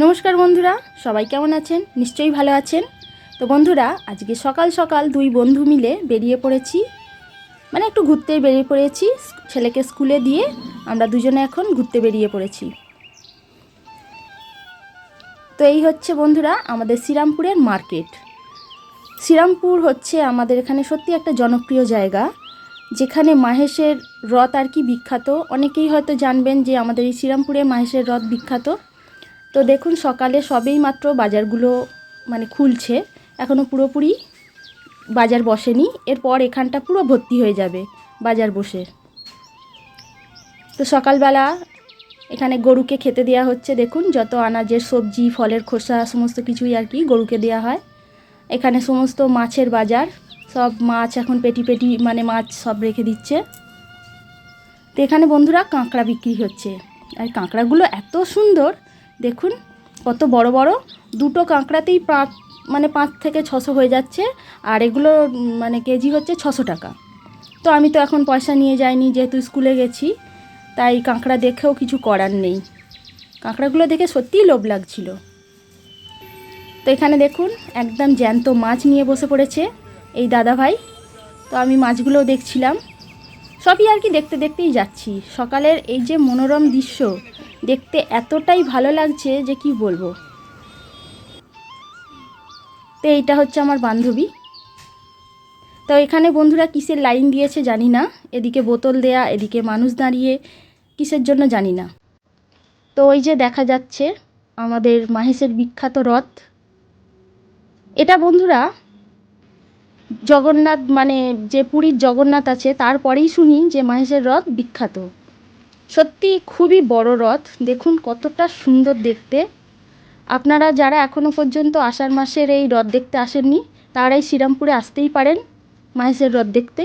নমস্কার বন্ধুরা, সবাই কেমন আছেন? নিশ্চয়ই ভালো আছেন। তো বন্ধুরা, আজকে সকাল সকাল দুই বন্ধু মিলে বেরিয়ে পড়েছি, মানে একটু ঘুরতে বেরিয়ে পড়েছি। ছেলেকে স্কুলে দিয়ে আমরা দুজনে এখন ঘুরতে বেরিয়ে পড়েছি। তো এই হচ্ছে বন্ধুরা আমাদের শ্রীরামপুরের মার্কেট। শ্রীরামপুর হচ্ছে আমাদের এখানে সত্যি একটা জনপ্রিয় জায়গা, যেখানে মাহেশের রথ আর কি বিখ্যাত। অনেকেই হয়তো জানবেন যে আমাদের এই শ্রীরামপুরে মাহেশের রথ বিখ্যাত। তো দেখুন, সকালে সবেই মাত্র বাজারগুলো মানে খুলছে, এখনও পুরোপুরি বাজার বসেনি। এরপর এখানটা পুরো ভর্তি হয়ে যাবে বাজার বসে। তো সকালবেলা এখানে গরুকে খেতে দেওয়া হচ্ছে। দেখুন, যত আনাজের সবজি, ফলের খোসা সমস্ত কিছুই আর কি গরুকে দেওয়া হয়। এখানে সমস্ত মাছের বাজার, সব মাছ এখন পেটি পেটি মানে মাছ সব রেখে দিচ্ছে। তো এখানে বন্ধুরা কাঁকড়া বিক্রি হচ্ছে, আর কাঁকড়াগুলো এত সুন্দর দেখুন, কত বড় বড়। দুটো কাঁকড়াতেই 5 থেকে 600 হয়ে যাচ্ছে, আর এগুলো মানে কেজি হচ্ছে 600 টাকা। তো আমি তো এখন পয়সা নিয়ে যাইনি, যেহেতু স্কুলে গেছি, তাই কাঁকড়া দেখেও কিছু করার নেই। কাঁকড়াগুলো দেখে সত্যিই লোভ লাগছিল। তো এখানে দেখুন, একদম জ্যান্ত মাছ নিয়ে বসে পড়েছে এই দাদাভাই। তো আমি মাছগুলোও দেখছিলাম, সবই আর কি দেখতে দেখতেই যাচ্ছি। সকালের এই যে মনোরম দৃশ্য দেখতে এতটাই ভালো লাগছে যে কি বলবো। তো এইটা হচ্ছে আমার বান্ধবী। তো এখানে বন্ধুরা কিসের লাইন দিয়েছে জানি না, এদিকে বোতল দেয়া, এদিকে মানুষ দাঁড়িয়ে, কিসের জন্য জানি না। তো ওই যে দেখা যাচ্ছে আমাদের মাহেশের বিখ্যাত রথ। এটা বন্ধুরা জগন্নাথ, মানে যে পুরীর জগন্নাথ আছে তারপরেই শুনি যে মাহেশের রথ বিখ্যাত। সত্যি খুবই বড় রথ, দেখুন কতটা সুন্দর দেখতে। আপনারা যারা এখনও পর্যন্ত আষাঢ় মাসের এই রথ দেখতে আসেননি, তারাই শ্রীরামপুরে আসতেই পারেন মাহেশের রথ দেখতে।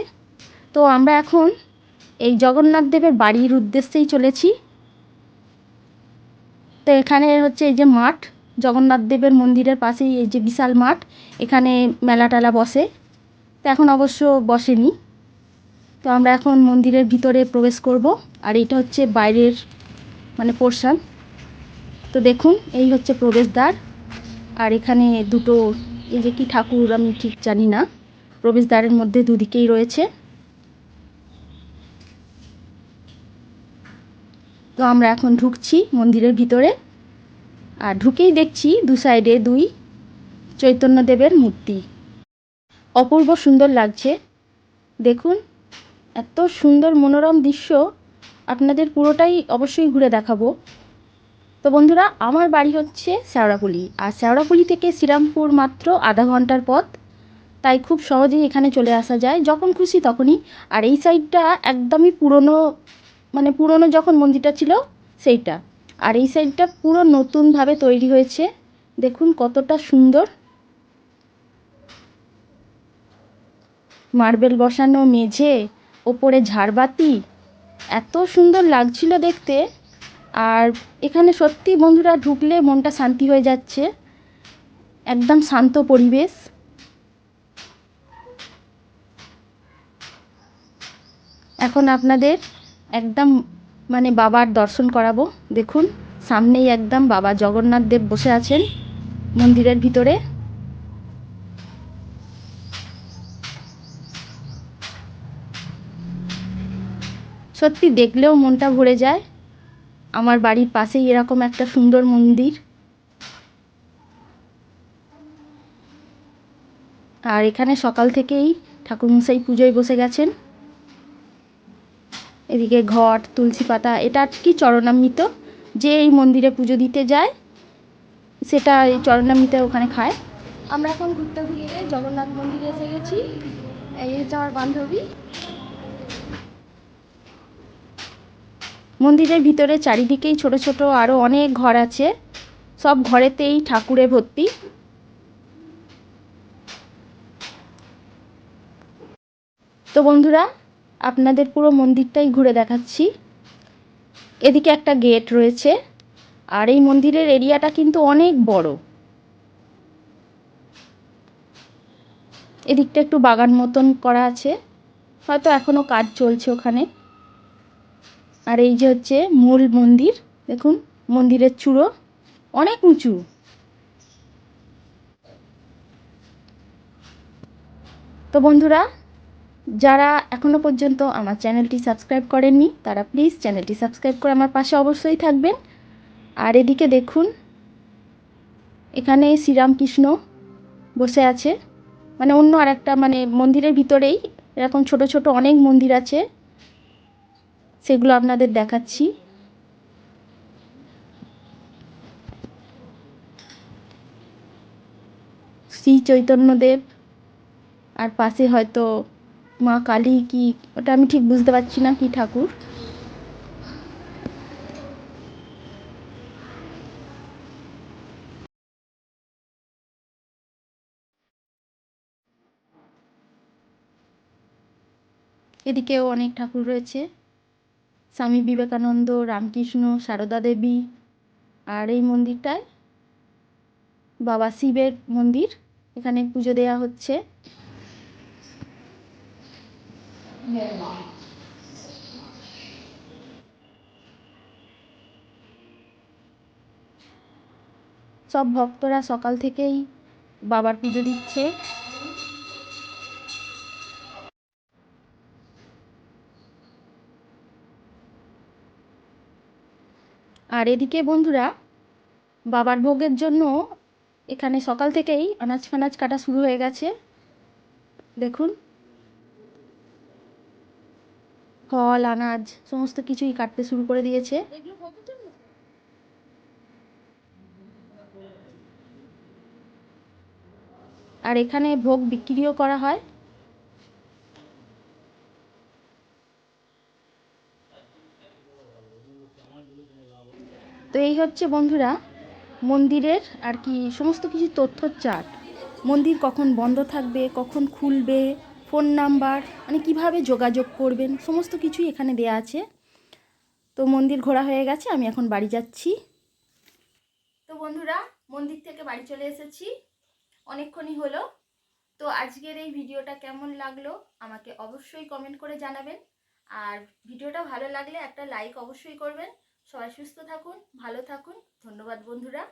তো আমরা এখন এই জগন্নাথ দেবের বাড়ির উদ্দেশ্যেই চলেছি। তো এখানে হচ্ছে এই যে মাঠ, জগন্নাথ দেবের মন্দিরের পাশেই এই যে বিশাল মাঠ, এখানে মেলা টেলা বসে। তো এখন অবশ্য বসেনি। তো আমরা এখন মন্দিরের ভিতরে প্রবেশ করব, আর এটা হচ্ছে বাইরের মানে পোর্শন। তো দেখুন, এই হচ্ছে প্রবেশদ্বার, আর এখানে দুটো এই যে কি ঠাকুর আমি ঠিক জানি না, প্রবেশদ্বারের মধ্যে দুদিকেই রয়েছে। তো আমরা এখন ঢুকছি মন্দিরের ভিতরে, আর ঢুকেই দেখছি দু সাইডে দুই চৈতন্যদেবের মূর্তি। অপূর্ব সুন্দর লাগছে দেখুন, এত সুন্দর মনোরম দৃশ্য, আপনাদের পুরোটাই অবশ্যই ঘুরে দেখাবো। তো বন্ধুরা, আমার বাড়ি হচ্ছে শেওড়াফুলি, আর শেওড়াফুলি থেকে শ্রীরামপুর মাত্র আধা ঘন্টার পথ। তাই খুব সহজেই এখানে চলে আসা যায়, যখন খুশি তখনই। আর এই সাইডটা একদমই পুরনো, মানে পুরনো যখন মন্দিরটা ছিল সেইটা। আর এই সাইডটা পুরো নতুনভাবে তৈরি হয়েছে, দেখুন কতটা সুন্দর। মার্বেল বসানো মেঝে, ওপরে ঝাড়বাতি, এত সুন্দর লাগছিল দেখতে। আর এখানে সত্যি বন্ধুরা ঢুকলে মনটা শান্তি হয়ে যাচ্ছে, একদম শান্ত পরিবেশ। এখন আপনাদের একদম মানে বাবার দর্শন করাবো। দেখুন, সামনেই একদম বাবা জগন্নাথ দেব বসে আছেন মন্দিরের ভিতরে। সত্যি দেখলেও মনটা ভরে যায়। আমার বাড়ির পাশেই এরকম একটা সুন্দর মন্দির। আর এখানে সকাল থেকেই ঠাকুরমশাই পুজোয় বসে গেছেন। এদিকে ঘট, তুলসী পাতা, এটা কি চরণামৃত, যে এই মন্দিরে পুজো দিতে যায় সেটা এই চরণামৃত ওখানে খায়। আমরা এখন ঘুরতে ঘুরতে জগন্নাথ মন্দিরে এসে গেছি। এই হচ্ছে আমার বান্ধবী। মন্দিরের ভিতরে চারিদিকেই ছোট ছোট আরও অনেক ঘর আছে, সব ঘরেতেই ঠাকুরে ভর্তি। তো বন্ধুরা, আপনাদের পুরো মন্দিরটাই ঘুরে দেখাচ্ছি। এদিকে একটা গেট রয়েছে, আর এই মন্দিরের এরিয়াটা কিন্তু অনেক বড়। এদিকটা একটু বাগান মতন করা আছে, হয়তো এখনও কাজ চলছে ওখানে। আর এই যে হচ্ছে মূল মন্দির, দেখুন মন্দিরের চূড়ো। অনেক উঁচু। তো বন্ধুরা, যারা এখনও পর্যন্ত আমার চ্যানেলটি সাবস্ক্রাইব করেননি তারা প্লিজ চ্যানেলটি সাবস্ক্রাইব করে আমার পাশে অবশ্যই থাকবেন। আর এদিকে দেখুন, এখানে শ্রীরামকৃষ্ণ বসে আছে, মানে অন্য আর একটা মানে মন্দিরের ভিতরেই এরকম ছোট ছোট অনেক মন্দির আছে, সেগুলো আপনাদের দেখাচ্ছি। শ্রী চৈতন্যদেব, আর পাশে হয়তো মা কালী, কি ওটা আমি ঠিক বুঝতে পারছি না কি ঠাকুর। এদিকেও অনেক ঠাকুর রয়েছে, স্বামী বিবেকানন্দ, রামকৃষ্ণ, সারদা দেবী। আর এই মন্দিরটায় বাবা শিবের মন্দির, এখানে পুজো দেওয়া হচ্ছে। সব ভক্তরা সকাল থেকেই বাবার পুজো দিচ্ছে। আর এদিকে বন্ধুরা, বাবার ভোগের জন্য এখানে সকাল থেকেই আনাজ ফানাজ কাটা শুরু হয়ে গেছে। দেখুন, ফল আনাজ সমস্ত কিছুই কাটতে শুরু করে দিয়েছে। আর এখানে ভোগ বিক্রিও করা হয়। তো এই হচ্ছে বন্ধুরা মন্দিরের আর কি সমস্ত কিছু তথ্যর চার্ট। মন্দির কখন বন্ধ থাকবে, কখন খুলবে, ফোন নাম্বার, মানে কিভাবে যোগাযোগ করবেন, সমস্ত কিছুই এখানে দেয়া আছে। তো মন্দির ঘোরা হয়ে গেছে, আমি এখন বাড়ি যাচ্ছি। তো বন্ধুরা, মন্দির থেকে বাড়ি চলে এসেছি, অনেকক্ষণই হলো। তো আজকের এই ভিডিওটা কেমন লাগলো আমাকে অবশ্যই কমেন্ট করে জানাবেন। আর ভিডিওটা ভালো লাগলে একটা লাইক অবশ্যই করবেন। সবাই সুস্থ থাকুন, ভালো থাকুন। ধন্যবাদ বন্ধুরা।